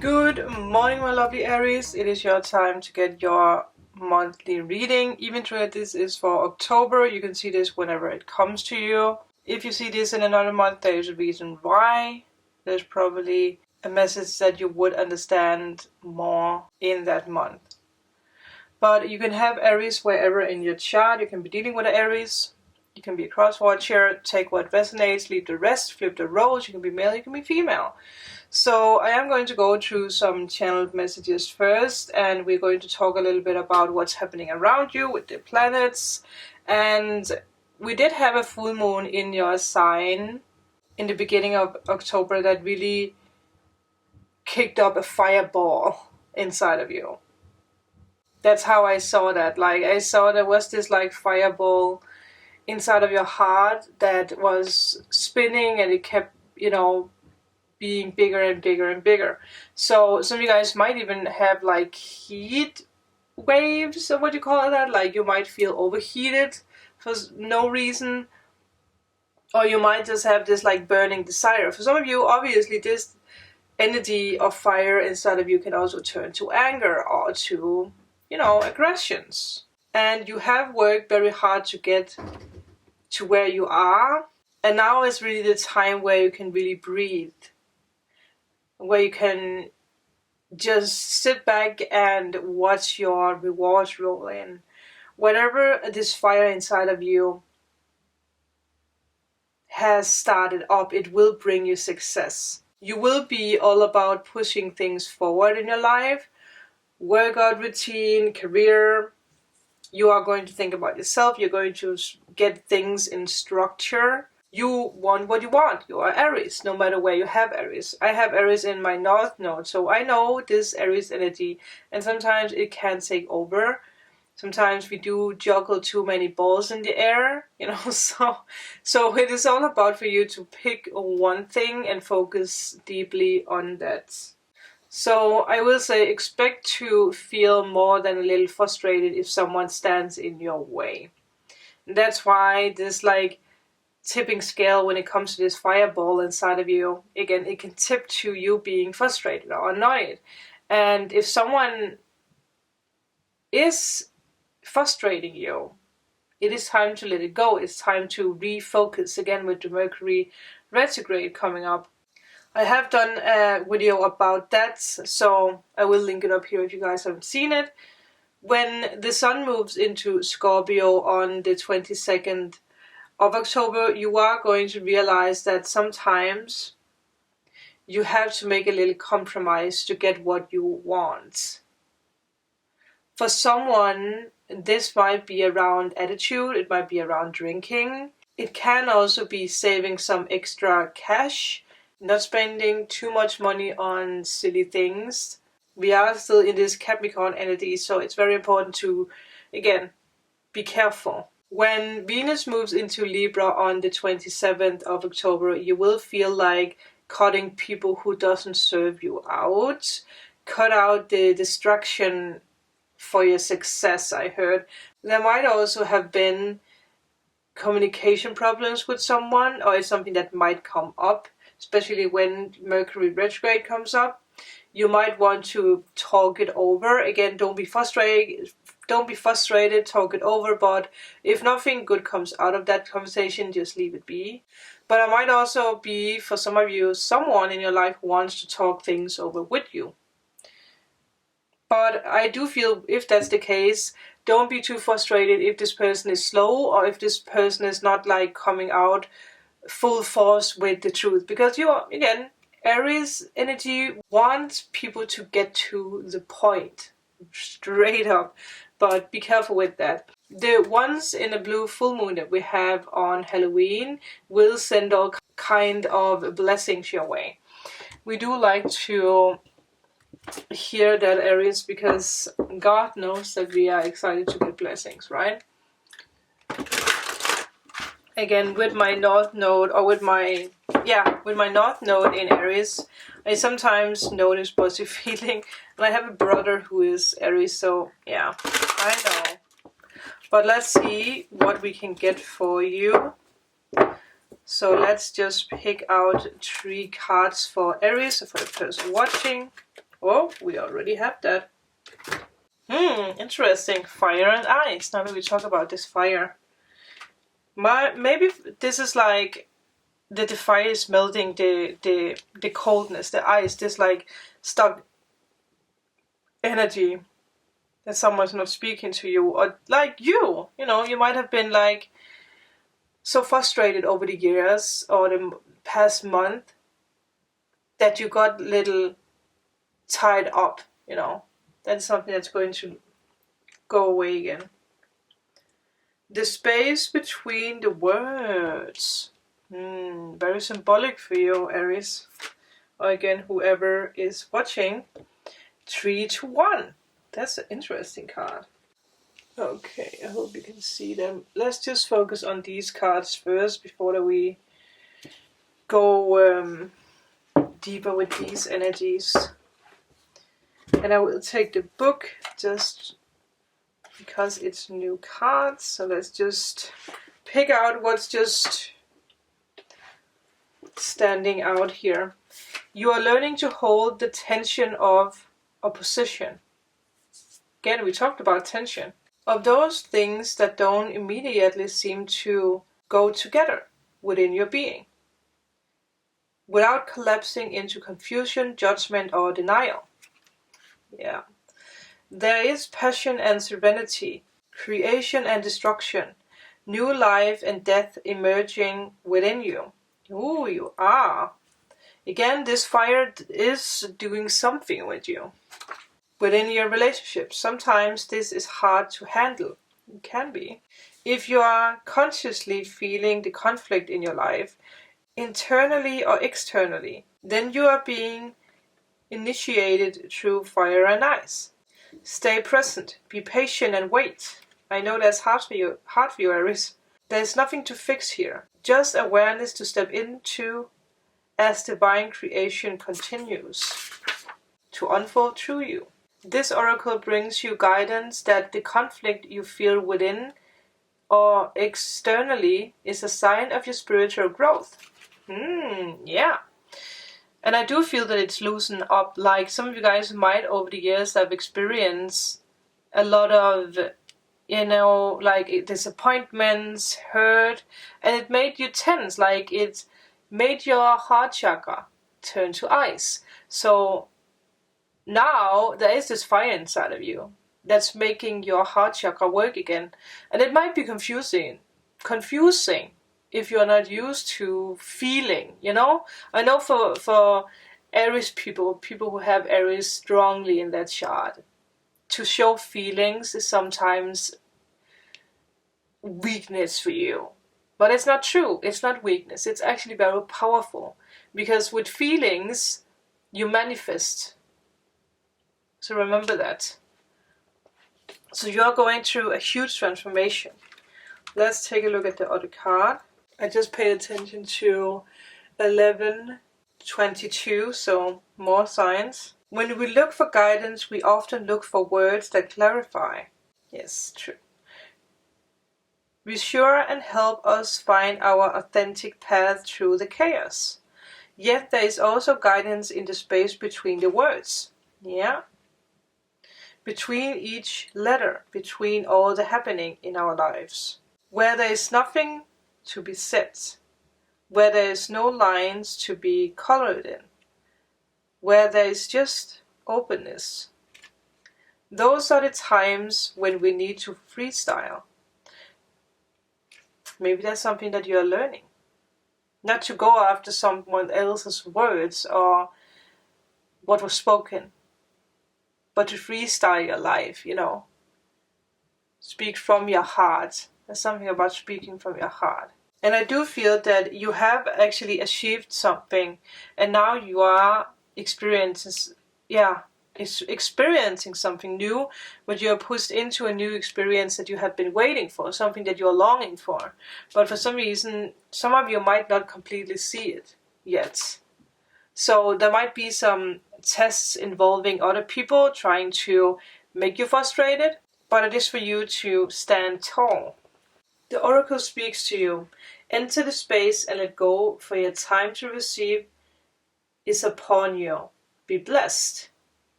Good morning, my lovely Aries. It is your time to get your monthly reading. Even though this is for October, you can see this whenever it comes to you. If you see this in another month, there is a reason why. There's probably a message that you would understand more in that month. But you can have Aries wherever in your chart. You can be dealing with an Aries. You can be a cross-watcher, take what resonates, leave the rest, flip the roles. You can be male, you can be female. So I am going to go through some channeled messages first, and we're going to talk a little bit about what's happening around you with the planets. And we did have a full moon in your sign in the beginning of October that really kicked up a fireball inside of you. That's how I saw that. Like, I saw there was this like fireball inside of your heart that was spinning, and it kept, being bigger and bigger and bigger. So some of you guys might even have like heat waves, or what you call that. Like, you might feel overheated for no reason, or you might just have this like burning desire. For some of you, obviously this energy of fire inside of you can also turn to anger or to, aggressions. And you have worked very hard to get to where you are, and now is really the time where you can really breathe, where you can just sit back and watch your rewards roll in. Whatever this fire inside of you has started up, it will bring you success. You will be all about pushing things forward in your life, workout routine, career. You are going to think about yourself. You're going to get things in structure. You want what you want. You are Aries, no matter where you have Aries. I have Aries in my North Node, so I know this Aries energy, and sometimes it can take over. Sometimes we do juggle too many balls in the air, so it is all about for you to pick one thing and focus deeply on that. So I will say, expect to feel more than a little frustrated if someone stands in your way. That's why this like tipping scale when it comes to this fireball inside of you, again, it can tip to you being frustrated or annoyed. And if someone is frustrating you, it is time to let it go. It's time to refocus again with the Mercury retrograde coming up. I have done a video about that, so I will link it up here if you guys haven't seen it. When the sun moves into Scorpio on the 22nd of October, you are going to realize that sometimes you have to make a little compromise to get what you want. For someone, this might be around attitude, it might be around drinking. It can also be saving some extra cash, not spending too much money on silly things. We are still in this Capricorn energy, so it's very important to, again, be careful. When Venus moves into Libra on the 27th of October, you will feel like cutting people who doesn't serve you out. Cut out the distraction for your success, I heard. There might also have been communication problems with someone, or it's something that might come up, especially when Mercury retrograde comes up. You might want to talk it over. Again, don't be frustrated, talk it over, but if nothing good comes out of that conversation, just leave it be. But it might also be, for some of you, someone in your life who wants to talk things over with you. But I do feel, if that's the case, don't be too frustrated if this person is slow, or if this person is not like coming out full force with the truth. Because you are, again, Aries energy wants people to get to the point, straight up. But be careful with that. The ones in the blue full moon that we have on Halloween will send all kind of blessings your way. We do like to hear that, Aries, because God knows that we are excited to get blessings, right? Again, with my North Node, or with my North Node in Aries, I sometimes notice positive feeling, and I have a brother who is Aries, so yeah, I know. But let's see what we can get for you. So let's just pick out 3 cards for Aries, for the person watching. Oh, we already have that. Interesting. Fire and ice. Now that we talk about this fire. Maybe this is like the fire is melting the coldness, the ice, this like stuck energy that someone's not speaking to you, or like you know, you might have been like so frustrated over the years or the past month that you got a little tied up, you know. That's something that's going to go away again. The space between the words. Very symbolic for you, Aries. Or again, whoever is watching. 3 to 1. That's an interesting card. Okay, I hope you can see them. Let's just focus on these cards first before we go deeper with these energies. And I will take the book just because it's new cards. So let's just pick out what's just standing out here. You are learning to hold the tension of opposition. Again, we talked about tension. Of those things that don't immediately seem to go together within your being. Without collapsing into confusion, judgment, or denial. Yeah. There is passion and serenity, creation and destruction, new life and death emerging within you. Ooh, you are. Again, this fire is doing something with you. Within your relationship, sometimes this is hard to handle. It can be. If you are consciously feeling the conflict in your life, internally or externally, then you are being initiated through fire and ice. Stay present, be patient and wait. I know that's hard for you, Aries. There's nothing to fix here. Just awareness to step into as divine creation continues to unfold through you. This oracle brings you guidance that the conflict you feel within or externally is a sign of your spiritual growth. Yeah. And I do feel that it's loosened up. Like some of you guys might over the years have experienced a lot of, you know, like disappointments, hurt, and it made you tense. Like it made your heart chakra turn to ice. So now there is this fire inside of you that's making your heart chakra work again. And it might be confusing if you're not used to feeling, you know? I know for Aries people who have Aries strongly in their chart, to show feelings is sometimes weakness for you. But it's not true. It's not weakness. It's actually very powerful. Because with feelings, you manifest. So remember that. So you're going through a huge transformation. Let's take a look at the other card. I just paid attention to 11:22, so more signs. When we look for guidance, we often look for words that clarify. Yes, true. Reassure and help us find our authentic path through the chaos. Yet there is also guidance in the space between the words. Yeah. Between each letter, between all the happening in our lives. Where there is nothing to be said, where there is no lines to be colored in, where there is just openness. Those are the times when we need to freestyle. Maybe that's something that you're learning. Not to go after someone else's words or what was spoken, but to freestyle your life, you know. Speak from your heart. There's something about speaking from your heart. And I do feel that you have actually achieved something, and now you are experiencing something new, but you're pushed into a new experience that you have been waiting for, something that you're longing for. But for some reason, some of you might not completely see it yet. So there might be some tests involving other people trying to make you frustrated, but it is for you to stand tall. The oracle speaks to you. Enter the space and let go, for your time to receive is upon you. Be blessed.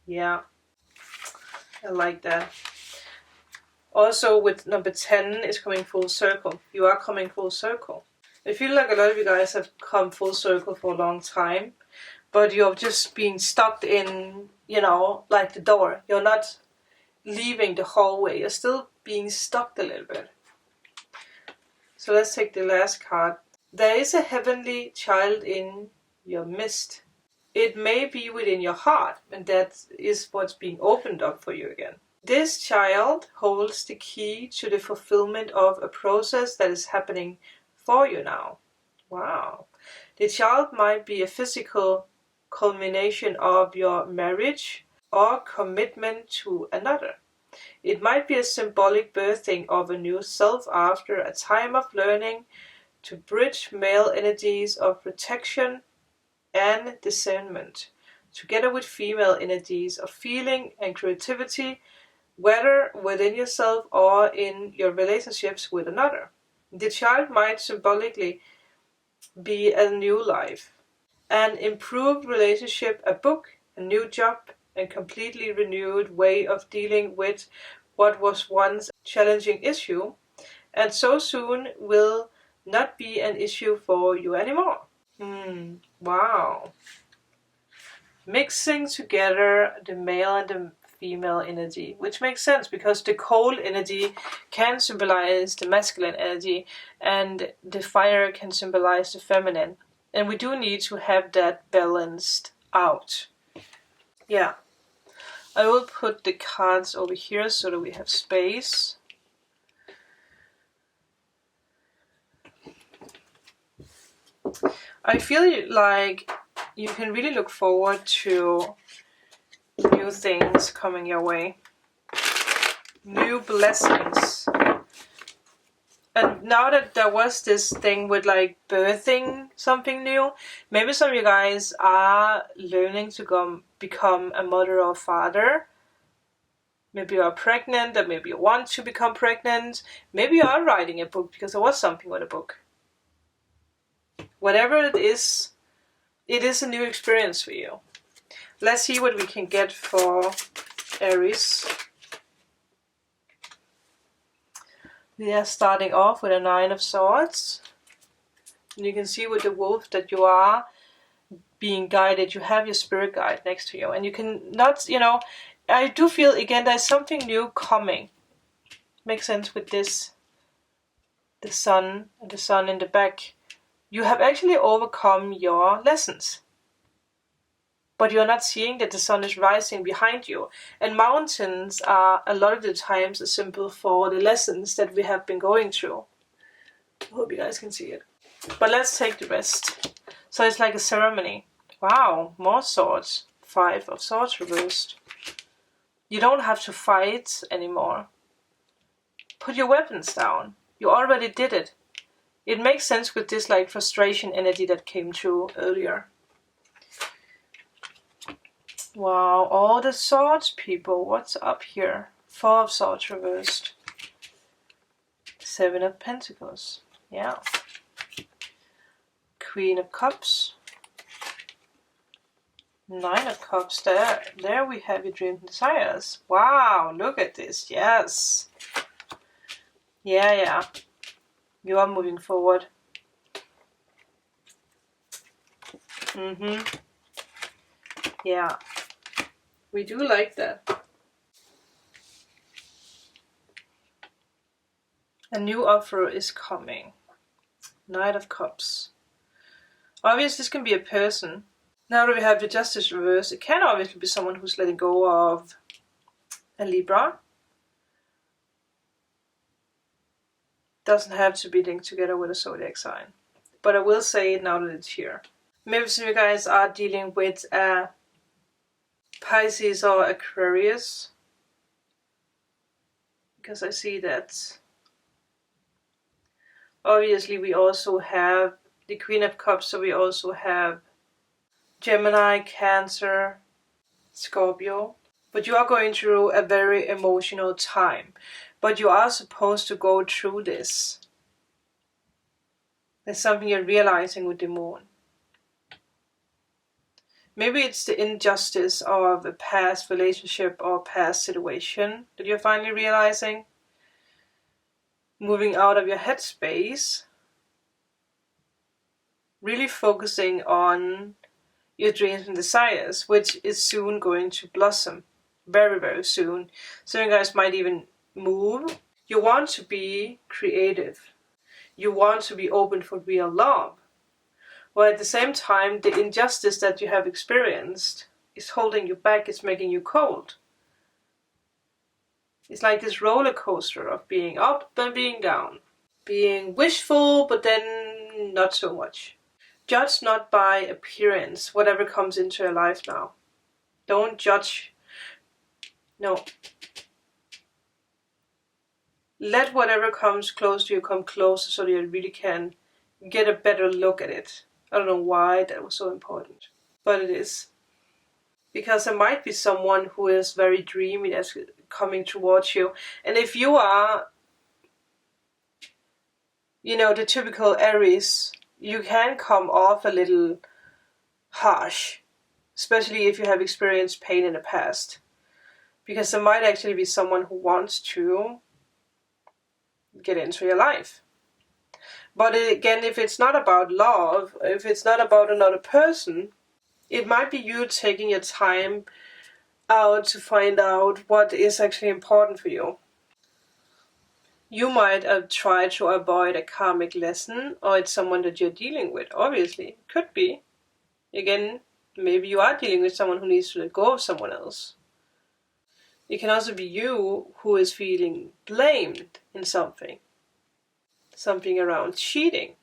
Yeah, I like that. Also with number 10 is coming full circle. You are coming full circle. I feel like a lot of you guys have come full circle for a long time, but you're just being stuck in, you know, like the door. You're not leaving the hallway. You're still being stuck a little bit. So let's take the last card. There is a heavenly child in your midst. It may be within your heart, and that is what's being opened up for you again. This child holds the key to the fulfillment of a process that is happening for you now. Wow. The child might be a physical culmination of your marriage or commitment to another. It might be a symbolic birthing of a new self after a time of learning to bridge male energies of protection and discernment, together with female energies of feeling and creativity, whether within yourself or in your relationships with another. The child might symbolically be a new life, an improved relationship, a book, a new job, a completely renewed way of dealing with what was once a challenging issue, and so soon will not be an issue for you anymore. Wow. Mixing together the male and the female energy, which makes sense because the cold energy can symbolize the masculine energy and the fire can symbolize the feminine. And we do need to have that balanced out. Yeah. I will put the cards over here so that we have space. I feel like you can really look forward to new things coming your way. New blessings. And now that there was this thing with like birthing something new, maybe some of you guys are learning to become a mother or father. Maybe you are pregnant, or maybe you want to become pregnant. Maybe you are writing a book because there was something with a book. Whatever it is a new experience for you. Let's see what we can get for Aries. We are starting off with a 9 of Swords. And you can see with the wolf that you are being guided. You have your spirit guide next to you. And you can not, I do feel, again, there's something new coming. Makes sense with this. The sun and the sun in the back. You have actually overcome your lessons. But you're not seeing that the sun is rising behind you. And mountains are a lot of the times a symbol for the lessons that we have been going through. I hope you guys can see it. But let's take the rest. So it's like a ceremony. Wow, more swords. 5 of Swords reversed. You don't have to fight anymore. Put your weapons down. You already did it. It makes sense with this like frustration energy that came through earlier. Wow, all the swords, people. What's up here? 4 of Swords reversed. 7 of Pentacles. Yeah. Queen of Cups. 9 of Cups. There we have your dreams and desires. Wow, look at this. Yes. Yeah. You are moving forward. Yeah. We do like that. A new offer is coming. Knight of Cups. Obviously, this can be a person. Now that we have the Justice reverse, it can obviously be someone who's letting go of a Libra. Doesn't have to be linked together with a zodiac sign. But I will say it now that it's here. Maybe some of you guys are dealing with a Pisces or Aquarius. Because I see that. Obviously, we also have the Queen of Cups, so we also have Gemini, Cancer, Scorpio. But you are going through a very emotional time. But you are supposed to go through this. There's something you're realizing with the moon. Maybe it's the injustice of a past relationship or past situation that you're finally realizing. Moving out of your headspace. Really focusing on your dreams and desires, which is soon going to blossom. Very, very soon. Some of you guys might even move. You want to be creative. You want to be open for real love. While at the same time, the injustice that you have experienced is holding you back, it's making you cold. It's like this roller coaster of being up and being down. Being wishful, but then not so much. Judge not by appearance, whatever comes into your life now. Don't judge. No. Let whatever comes close to you come closer so that you really can get a better look at it. I don't know why that was so important, but it is. Because there might be someone who is very dreamy that's coming towards you. And if you are, the typical Aries, you can come off a little harsh. Especially if you have experienced pain in the past. Because there might actually be someone who wants to get into your life. But again, if it's not about love, if it's not about another person, it might be you taking your time out to find out what is actually important for you. You might try to avoid a karmic lesson, or it's someone that you're dealing with, obviously. Could be. Again, maybe you are dealing with someone who needs to let go of someone else. It can also be you who is feeling blamed in something. Something around cheating.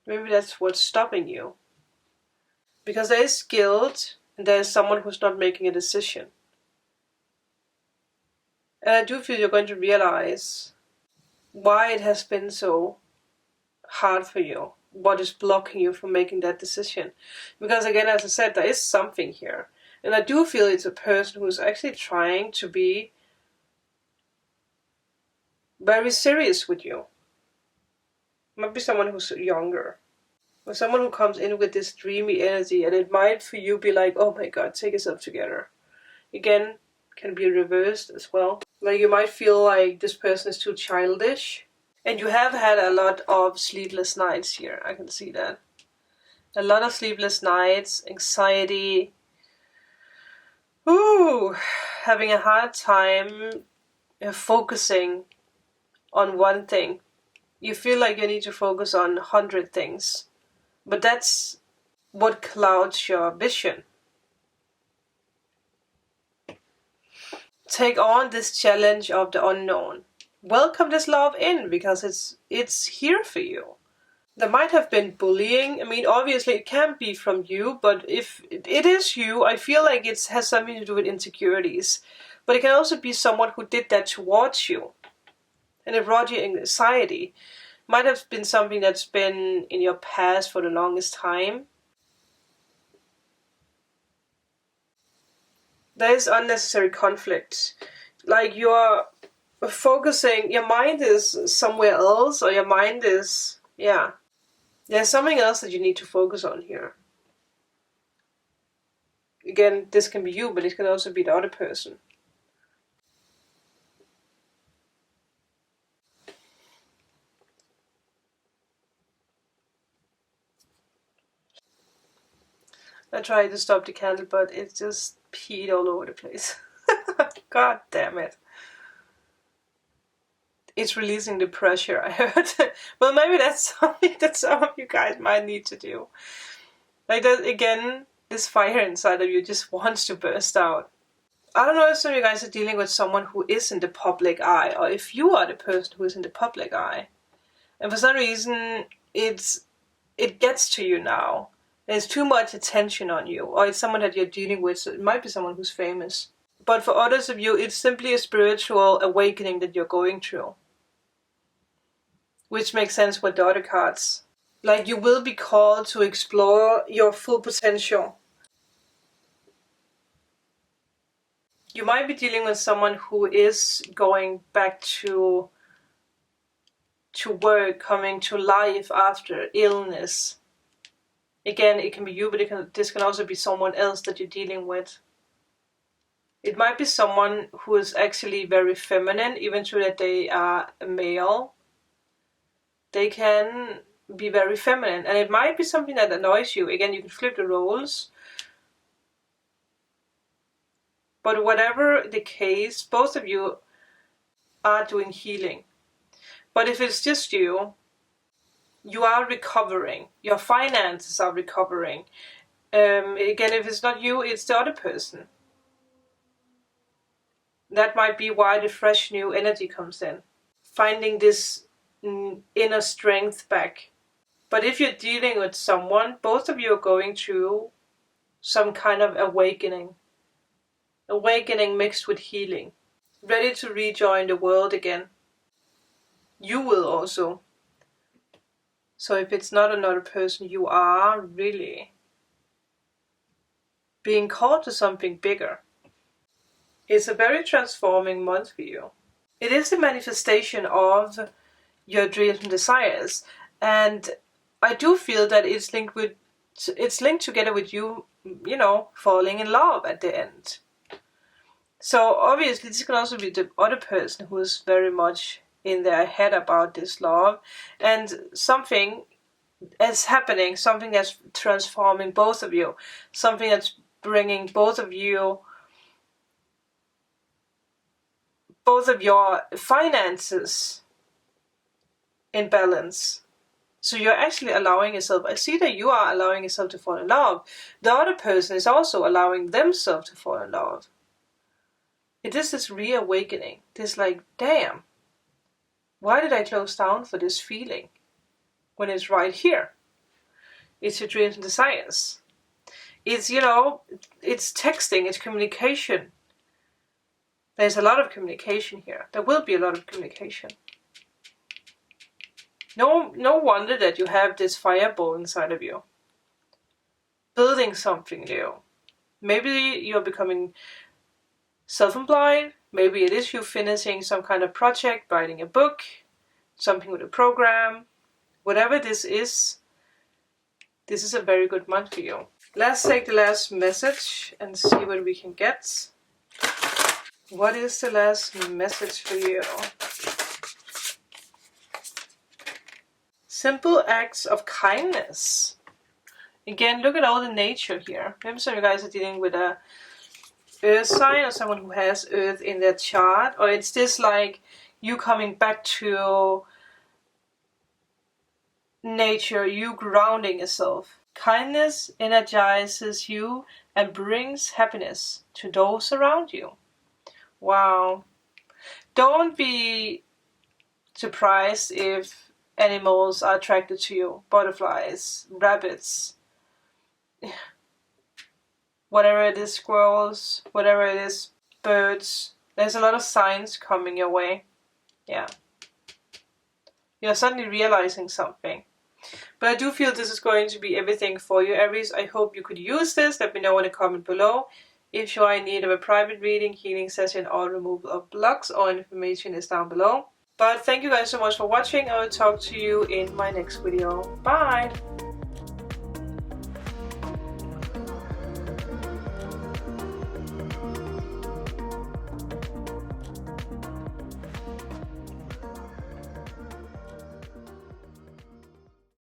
Maybe that's what's stopping you. Because there is guilt, and there is someone who's not making a decision. And I do feel you're going to realize why it has been so hard for you. What is blocking you from making that decision. Because again, as I said, there is something here. And I do feel it's a person who's actually trying to be very serious with you. Might be someone who's younger. Or someone who comes in with this dreamy energy, and it might for you be like, oh my god, take yourself together. Again, can be reversed as well. Like you might feel like this person is too childish. And you have had a lot of sleepless nights here, I can see that. A lot of sleepless nights, anxiety. Having a hard time focusing on one thing. You feel like you need to focus on 100 things. But that's what clouds your vision. Take on this challenge of the unknown. Welcome this love in, because it's here for you. There might have been bullying. I mean, obviously it can't be from you, but if it is you, I feel like it has something to do with insecurities. But it can also be someone who did that towards you. And it brought you anxiety. Might have been something that's been in your past for the longest time. There is unnecessary conflict. Like you're focusing, your mind is somewhere else, or your mind is, there's something else that you need to focus on here. Again, this can be you, but it can also be the other person. I tried to stop the candle, but it just peed all over the place. God damn it. It's releasing the pressure, I heard. Well, maybe that's something that some of you guys might need to do. Like that, again, this fire inside of you just wants to burst out. I don't know if some of you guys are dealing with someone who is in the public eye, or if you are the person who is in the public eye. And for some reason, it gets to you now. There's too much attention on you, or it's someone that you're dealing with, so it might be someone who's famous. But for others of you, it's simply a spiritual awakening that you're going through. Which makes sense with the other cards. Like you will be called to explore your full potential. You might be dealing with someone who is going back to to work, coming to life after illness. Again, it can be you, but this can also be someone else that you're dealing with. It might be someone who is actually very feminine, even though that they are a male. They can be very feminine, and it might be something that annoys you. Again, you can flip the roles. But whatever the case, both of you are doing healing. But if it's just you, you are recovering. Your finances are recovering. Again, if it's not you, it's the other person. That might be why the fresh new energy comes in. Finding this inner strength back. But if you're dealing with someone, both of you are going through some kind of awakening. Awakening mixed with healing. Ready to rejoin the world again. You will also. So if it's not another person, you are really being called to something bigger. It's a very transforming month for you. It is a manifestation of your dreams and desires. And I do feel that it's linked together with you, falling in love at the end. So obviously this can also be the other person who is very much in their head about this love, and something is happening, something that's transforming both of you, something that's bringing both of your finances in balance. So you're actually allowing yourself, I see that you are allowing yourself to fall in love. The other person is also allowing themselves to fall in love. It is this reawakening, this like, damn, why did I close down for this feeling when it's right here? It's your dreams and desires. It's, it's texting, it's communication. There's a lot of communication here. There will be a lot of communication. No wonder that you have this fireball inside of you. Building something new. Maybe you're becoming self-employed. Maybe it is you finishing some kind of project, writing a book, something with a program. Whatever this is a very good month for you. Let's take the last message and see what we can get. What is the last message for you? Simple acts of kindness. Again, look at all the nature here. Maybe some of you guys are dealing with a earth sign or someone who has earth in their chart, or it's this like you coming back to nature, you grounding yourself. Kindness energizes you and brings happiness to those around you. Wow. Don't be surprised if animals are attracted to you. Butterflies, rabbits, whatever it is, squirrels, whatever it is, birds. There's a lot of signs coming your way. Yeah. You're suddenly realizing something. But I do feel this is going to be everything for you, Aries. I hope you could use this. Let me know in the comment below. If you are in need of a private reading, healing session, or removal of blocks, all information is down below. But thank you guys so much for watching. I will talk to you in my next video. Bye!